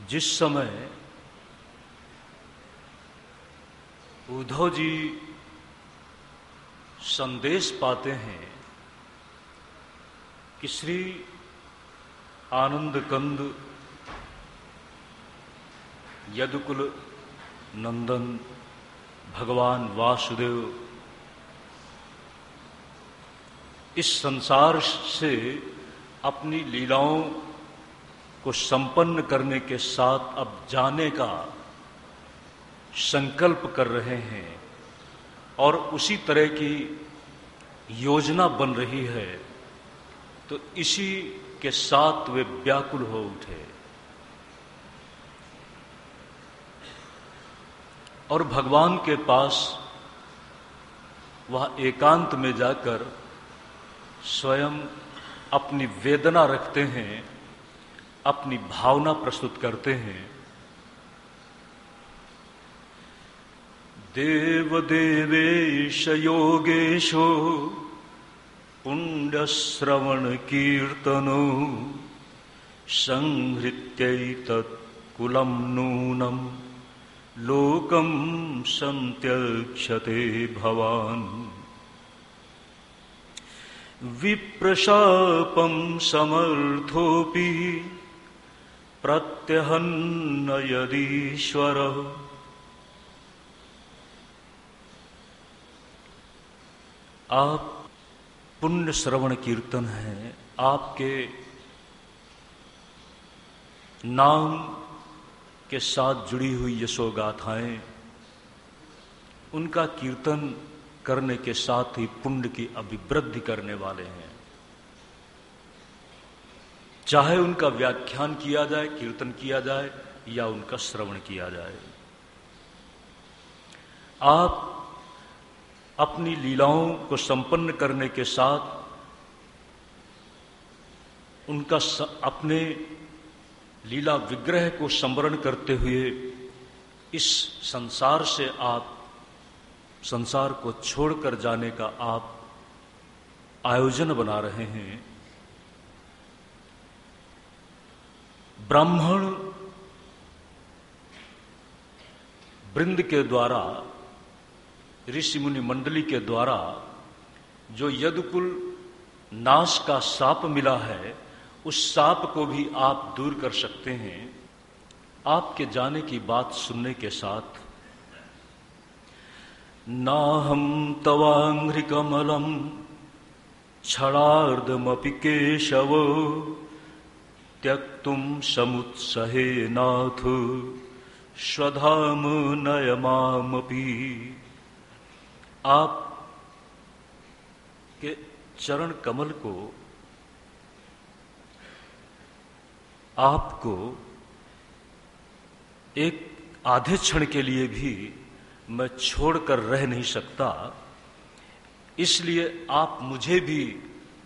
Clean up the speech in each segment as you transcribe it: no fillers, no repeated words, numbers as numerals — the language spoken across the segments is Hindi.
जिस समय उद्धव जी संदेश पाते हैं कि श्री आनंद कंद यदुकुल नंदन भगवान वासुदेव इस संसार से अपनी लीलाओं को संपन्न करने के साथ अब जाने का संकल्प कर रहे हैं और उसी तरह की योजना बन रही है, तो इसी के साथ वे व्याकुल हो उठे और भगवान के पास वह एकांत में जाकर स्वयं अपनी वेदना रखते हैं, अपनी भावना प्रस्तुत करते हैं। देवदेवेश योगेशो पुण्यश्रवण कीर्तनो संहृत्यैतत् कुलं नूनं लोकं संत्यक्षते भवान् विप्रशापं समर्थोऽपि प्रत्यहन्न यदीश्वरः। आप पुण्य श्रवण कीर्तन है, आपके नाम के साथ जुड़ी हुई यशोगाथाएं, उनका कीर्तन करने के साथ ही पुण्य की अभिवृद्धि करने वाले हैं। चाहे उनका व्याख्यान किया जाए, कीर्तन किया जाए या उनका श्रवण किया जाए। आप अपनी लीलाओं को संपन्न करने के साथ उनका अपने लीला विग्रह को स्मरण करते हुए इस संसार से आप संसार को छोड़कर जाने का आप आयोजन बना रहे हैं। ब्राह्मण वृंद के द्वारा, ऋषि मुनि मंडली के द्वारा जो यदुकुल नाश का शाप मिला है, उस शाप को भी आप दूर कर सकते हैं आपके जाने की बात सुनने के साथ। नाहं तवांघ्रिकमलं क्षणार्धमपि केशव त्यक्तुं समुत्सहे नाथ स्वधाम नयमामपि। आप के चरण कमल को आपको एक आधे क्षण के लिए भी मैं छोड़कर रह नहीं सकता, इसलिए आप मुझे भी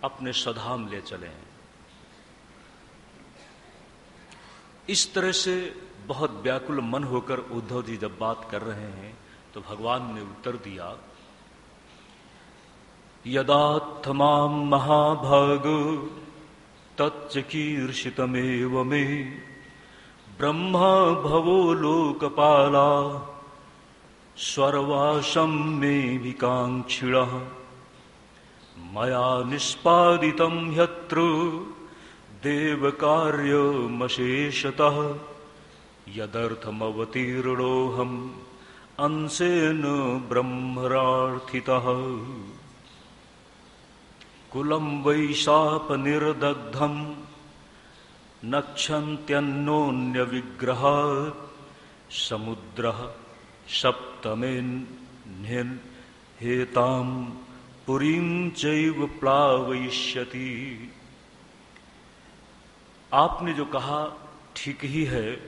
अपने स्वधाम ले चलें। इस तरह से बहुत व्याकुल मन होकर उद्धव जी जब बात कर रहे हैं तो भगवान ने उत्तर दिया, यदात्मां महाभागो तच्चकीर्षितमेव मे ब्रह्मा भवो लोकपाला स्वर्वासं मे विकाङ्क्षिणः मया निष्पादितं ह्यत्र देवकार्यमशेषतः यदर्थमवतीर्णोऽहम् अंशेन ब्रह्मणार्थितः। कुलं वैशापनिर्दग्धं नक्षन्त्यन्योन्यविग्रहात् समुद्रः सप्तमेऽन्यहेतां पुरीं चैव प्लावयिष्यति। आपने जो कहा ठीक ही है,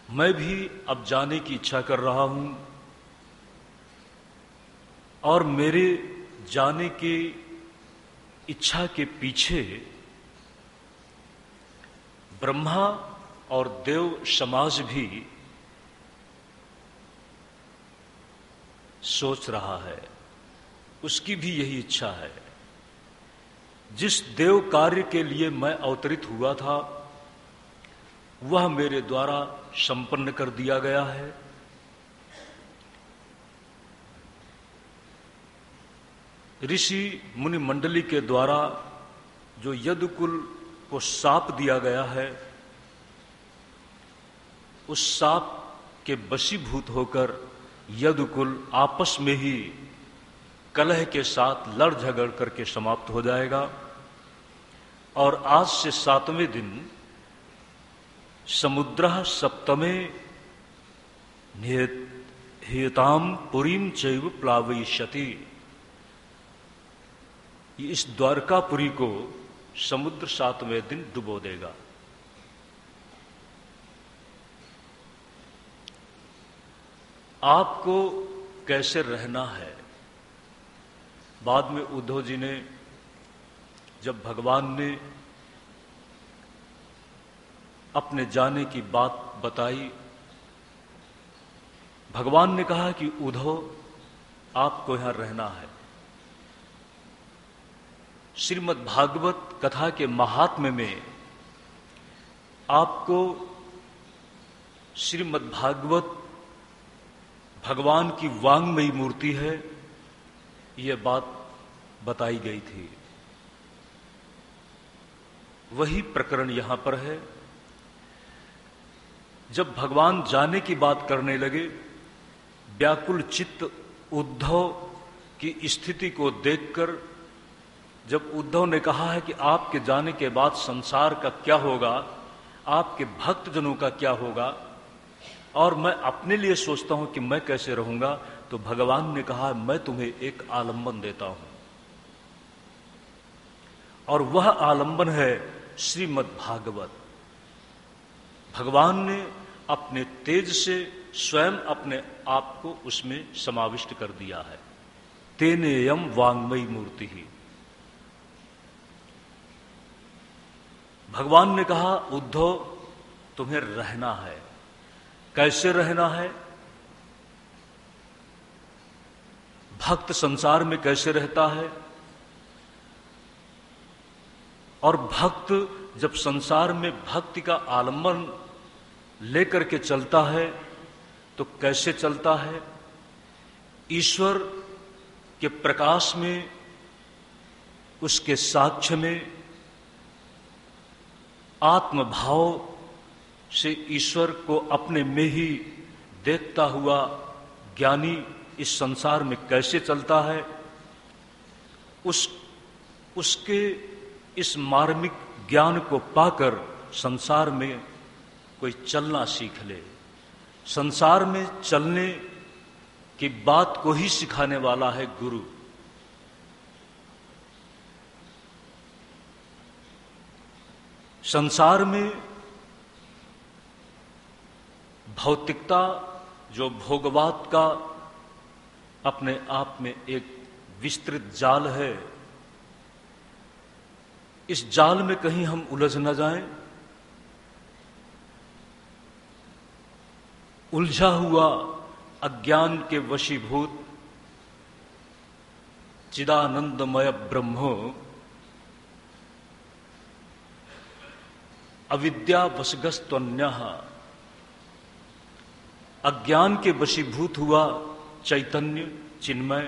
मैं भी अब जाने की इच्छा कर रहा हूं और मेरे जाने की इच्छा के पीछे ब्रह्मा और देव समाज भी सोच रहा है, उसकी भी यही इच्छा है। जिस देव कार्य के लिए मैं अवतरित हुआ था, वह मेरे द्वारा संपन्न कर दिया गया है। ऋषि मुनि मंडली के द्वारा जो यदुकुल को शाप दिया गया है, उस शाप के वशीभूत होकर यदुकुल आपस में ही कलह के साथ लड़ झगड़ करके समाप्त हो जाएगा। और आज से 7वें दिन समुद्रः सप्तमे नियताम पुरीम चैव प्लावयिष्यति। इस द्वारकापुरी को समुद्र 7वें दिन डुबो देगा। आपको कैसे रहना है, बाद में उद्धव जी ने, जब भगवान ने अपने जाने की बात बताई, भगवान ने कहा कि उद्धव आपको यहां रहना है। श्रीमद् भागवत कथा के महात्म्य में आपको श्रीमद् भागवत भगवान की वांगमयी मूर्ति है, यह बात बताई गई थी। वही प्रकरण यहां पर है। जब भगवान जाने की बात करने लगे, व्याकुल चित्त उद्धव की स्थिति को देखकर, जब उद्धव ने कहा है कि आपके जाने के बाद संसार का क्या होगा, आपके भक्तजनों का क्या होगा, और मैं अपने लिए सोचता हूं कि मैं कैसे रहूंगा, तो भगवान ने कहा मैं तुम्हें एक आलंबन देता हूं, और वह आलंबन है श्रीमद् भागवत। भगवान ने अपने तेज से स्वयं अपने आप को उसमें समाविष्ट कर दिया है। तेनेयम वांगमयी मूर्ति ही। भगवान ने कहा उद्धव तुम्हें रहना है। कैसे रहना है? भक्त संसार में कैसे रहता है, और भक्त जब संसार में भक्ति का आलंबन लेकर के चलता है तो कैसे चलता है? ईश्वर के प्रकाश में, उसके साक्ष्य में, आत्मभाव से ईश्वर को अपने में ही देखता हुआ ज्ञानी इस संसार में कैसे चलता है? उसके इस मार्मिक ज्ञान को पाकर संसार में कोई चलना सीख ले। संसार में चलने की बात को ही सिखाने वाला है गुरु। संसार में भौतिकता जो भोगवाद का अपने आप में एक विस्तृत जाल है, इस जाल में कहीं हम उलझ न जाएं। उलझा हुआ अज्ञान के वशीभूत चिदानंदमय ब्रह्मो अविद्या वशगस्त्वन्यः। अज्ञान के वशीभूत हुआ चैतन्य चिन्मय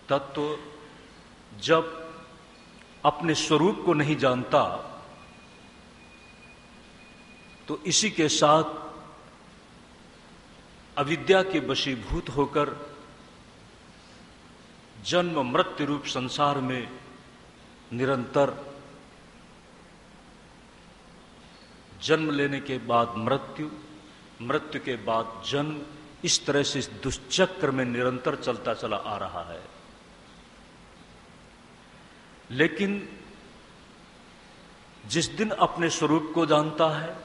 तत्व जब अपने स्वरूप को नहीं जानता, तो इसी के साथ अविद्या के वशीभूत होकर जन्म मृत्यु रूप संसार में निरंतर जन्म लेने के बाद मृत्यु, मृत्यु के बाद जन्म, इस तरह से इस दुष्चक्र में निरंतर चलता चला आ रहा है। लेकिन जिस दिन अपने स्वरूप को जानता है,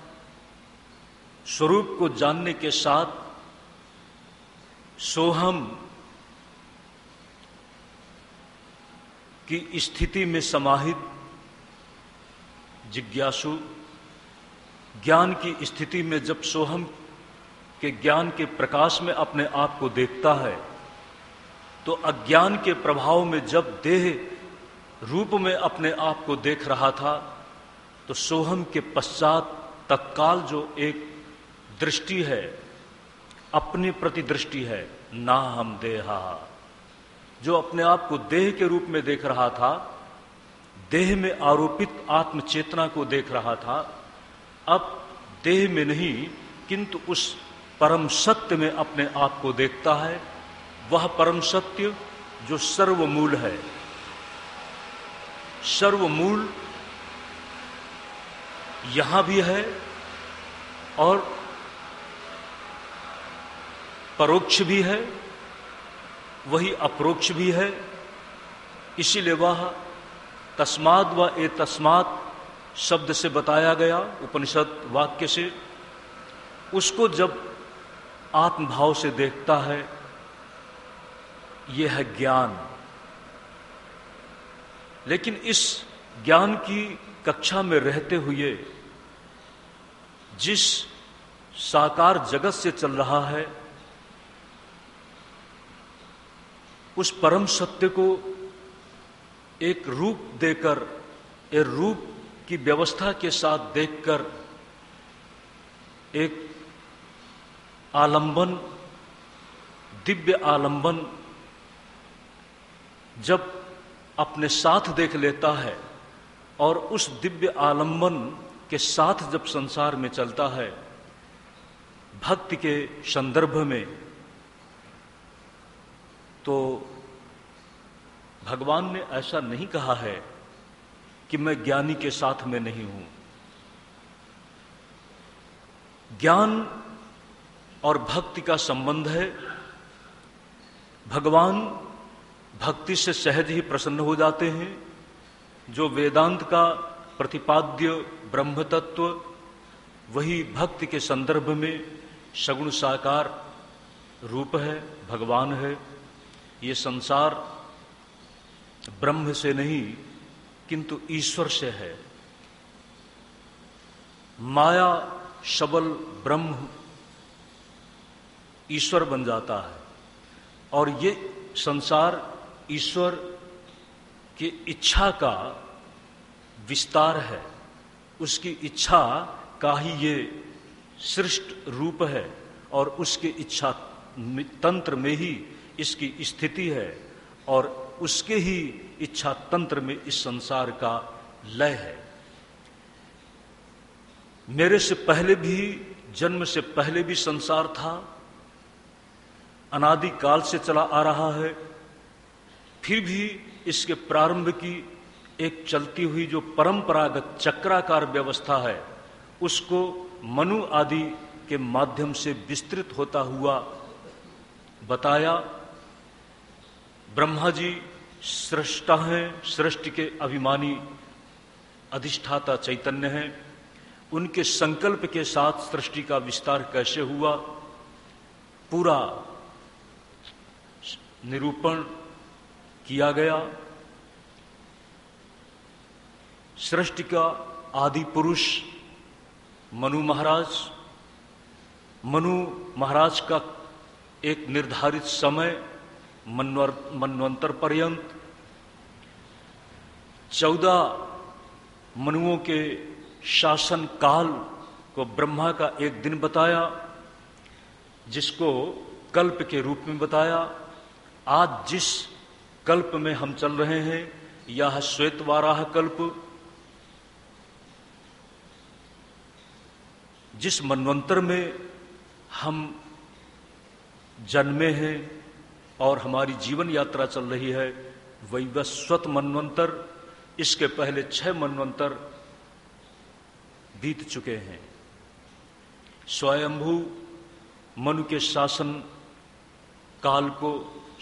स्वरूप को जानने के साथ सोहम की स्थिति में समाहित जिज्ञासु, ज्ञान की स्थिति में जब सोहम के ज्ञान के प्रकाश में अपने आप को देखता है, तो अज्ञान के प्रभाव में जब देह रूप में अपने आप को देख रहा था, तो सोहम के पश्चात तत्काल जो एक दृष्टि है, अपने प्रति दृष्टि है, ना हम देहा, जो अपने आप को देह के रूप में देख रहा था, देह में आरोपित आत्मचेतना को देख रहा था, अब देह में नहीं किंतु उस परम सत्य में अपने आप को देखता है। वह परम सत्य जो सर्वमूल है। सर्वमूल यहां भी है और परोक्ष भी है, वही अपरोक्ष भी है। इसीलिए वह तस्माद व ए तस्मात शब्द से बताया गया, उपनिषद वाक्य से। उसको जब आत्मभाव से देखता है, यह है ज्ञान। लेकिन इस ज्ञान की कक्षा में रहते हुए जिस साकार जगत से चल रहा है, उस परम सत्य को एक रूप देकर, एक रूप की व्यवस्था के साथ देखकर, एक आलंबन, दिव्य आलंबन जब अपने साथ देख लेता है और उस दिव्य आलंबन के साथ जब संसार में चलता है, भक्ति के संदर्भ में, तो भगवान ने ऐसा नहीं कहा है कि मैं ज्ञानी के साथ में नहीं हूं। ज्ञान और भक्ति का संबंध है। भगवान भक्ति से सहज ही प्रसन्न हो जाते हैं। जो वेदांत का प्रतिपाद्य ब्रह्म तत्व, वही भक्ति के संदर्भ में सगुण साकार रूप है, भगवान है। ये संसार ब्रह्म से नहीं किंतु ईश्वर से है। माया सबल ब्रह्म ईश्वर बन जाता है और ये संसार ईश्वर की इच्छा का विस्तार है। उसकी इच्छा का ही ये सृष्ट रूप है और उसकी इच्छा तंत्र में ही इसकी स्थिति है और उसके ही इच्छा तंत्र में इस संसार का लय है। मेरे से पहले भी, जन्म से पहले भी संसार था, अनादि काल से चला आ रहा है। फिर भी इसके प्रारंभ की एक चलती हुई जो परंपरागत चक्राकार व्यवस्था है, उसको मनु आदि के माध्यम से विस्तृत होता हुआ बताया। ब्रह्मा जी सृष्टा हैं, सृष्टि के अभिमानी अधिष्ठाता चैतन्य हैं। उनके संकल्प के साथ सृष्टि का विस्तार कैसे हुआ, पूरा निरूपण किया गया। सृष्टि का आदि पुरुष मनु महाराज का एक निर्धारित समय मनवंतर पर्यंत 14 मनुओं के शासन काल को ब्रह्मा का एक दिन बताया, जिसको कल्प के रूप में बताया। आज जिस कल्प में हम चल रहे हैं, यह श्वेतवाराह कल्प, जिस मनवंतर में हम जन्मे हैं और हमारी जीवन यात्रा चल रही है, वैवस्वत मनवंतर। इसके पहले 6 मनवंतर बीत चुके हैं। स्वयंभू मनु के शासन काल को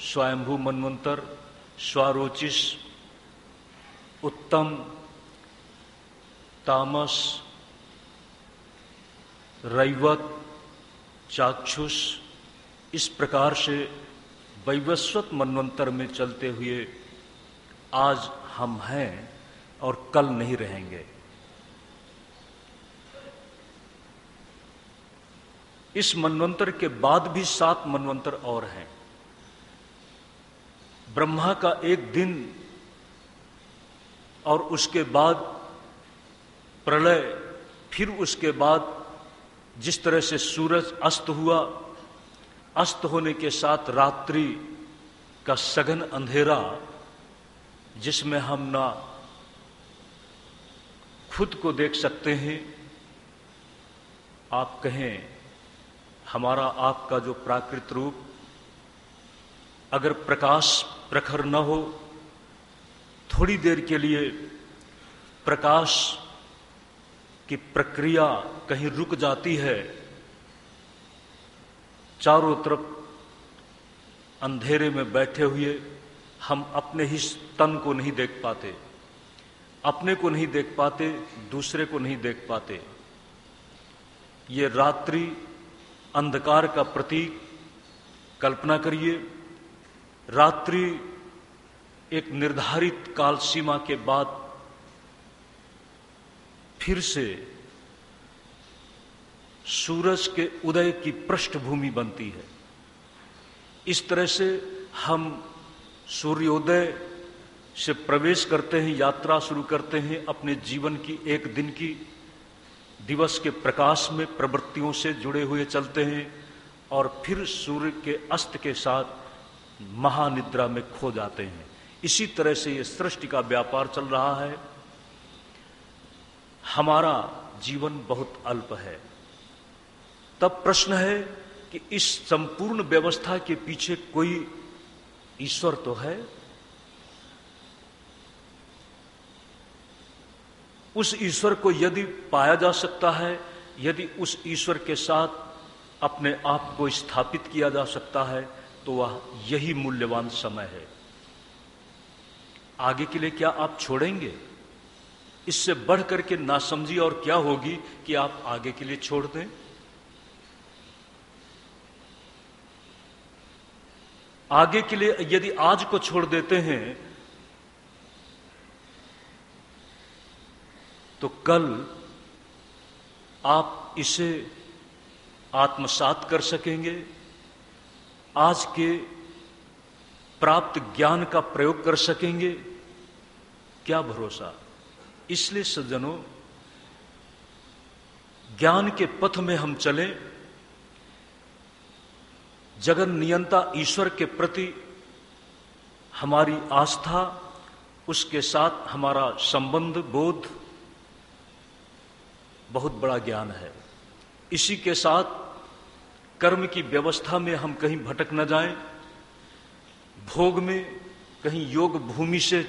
स्वयंभू मनवंतर, स्वारोचिष, उत्तम, तामस, रैवत, चाक्षुष, इस प्रकार से वैवस्वत मनवंतर में चलते हुए आज हम हैं और कल नहीं रहेंगे। इस मनवंतर के बाद भी 7 मनवंतर और हैं। ब्रह्मा का एक दिन और उसके बाद प्रलय, फिर उसके बाद जिस तरह से सूरज अस्त हुआ, अस्त होने के साथ रात्रि का सघन अंधेरा, जिसमें हम ना खुद को देख सकते हैं, आप कहें हमारा आपका जो प्राकृत रूप, अगर प्रकाश प्रखर न हो, थोड़ी देर के लिए प्रकाश की प्रक्रिया कहीं रुक जाती है, चारों तरफ अंधेरे में बैठे हुए हम अपने ही तन को नहीं देख पाते, अपने को नहीं देख पाते, दूसरे को नहीं देख पाते। ये रात्रि अंधकार का प्रतीक। कल्पना करिए, रात्रि एक निर्धारित काल सीमा के बाद फिर से सूरज के उदय की पृष्ठभूमि बनती है। इस तरह से हम सूर्योदय से प्रवेश करते हैं, यात्रा शुरू करते हैं अपने जीवन की, एक दिन की, दिवस के प्रकाश में प्रवृत्तियों से जुड़े हुए चलते हैं और फिर सूर्य के अस्त के साथ महानिद्रा में खो जाते हैं। इसी तरह से ये सृष्टि का व्यापार चल रहा है। हमारा जीवन बहुत अल्प है। तब प्रश्न है कि इस संपूर्ण व्यवस्था के पीछे कोई ईश्वर तो है। उस ईश्वर को यदि पाया जा सकता है, यदि उस ईश्वर के साथ अपने आप को स्थापित किया जा सकता है, तो वह यही मूल्यवान समय है। आगे के लिए क्या आप छोड़ेंगे? इससे बढ़कर के नासमझी और क्या होगी कि आप आगे के लिए छोड़ दें? आगे के लिए यदि आज को छोड़ देते हैं तो कल आप इसे आत्मसात कर सकेंगे, आज के प्राप्त ज्ञान का प्रयोग कर सकेंगे, क्या भरोसा। इसलिए सज्जनों, ज्ञान के पथ में हम चलें, जगन नियंता ईश्वर के प्रति हमारी आस्था, उसके साथ हमारा संबंध बोध बहुत बड़ा ज्ञान है। इसी के साथ कर्म की व्यवस्था में हम कहीं भटक न जाएं, भोग में कहीं योग भूमि से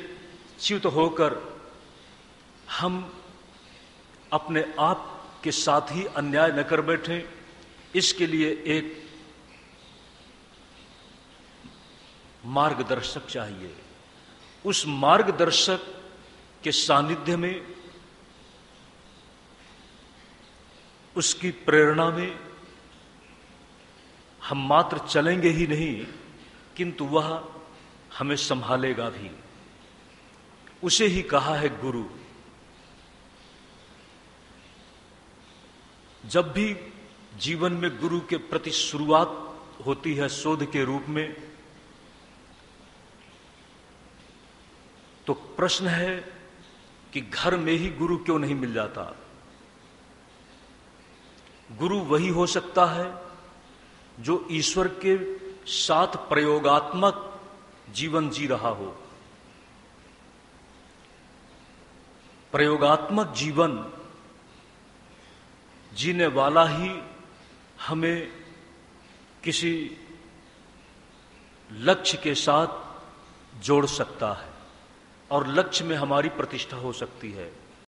च्युत होकर हम अपने आप के साथ ही अन्याय न कर बैठें। इसके लिए एक मार्गदर्शक चाहिए। उस मार्गदर्शक के सानिध्य में, उसकी प्रेरणा में हम मात्र चलेंगे ही नहीं, किंतु वह हमें संभालेगा भी। उसे ही कहा है गुरु। जब भी जीवन में गुरु के प्रति शुरुआत होती है शोध के रूप में, तो प्रश्न है कि घर में ही गुरु क्यों नहीं मिल जाता। गुरु वही हो सकता है जो ईश्वर के साथ प्रयोगात्मक जीवन जी रहा हो। प्रयोगात्मक जीवन जीने वाला ही हमें किसी लक्ष्य के साथ जोड़ सकता है और लक्ष्य में हमारी प्रतिष्ठा हो सकती है।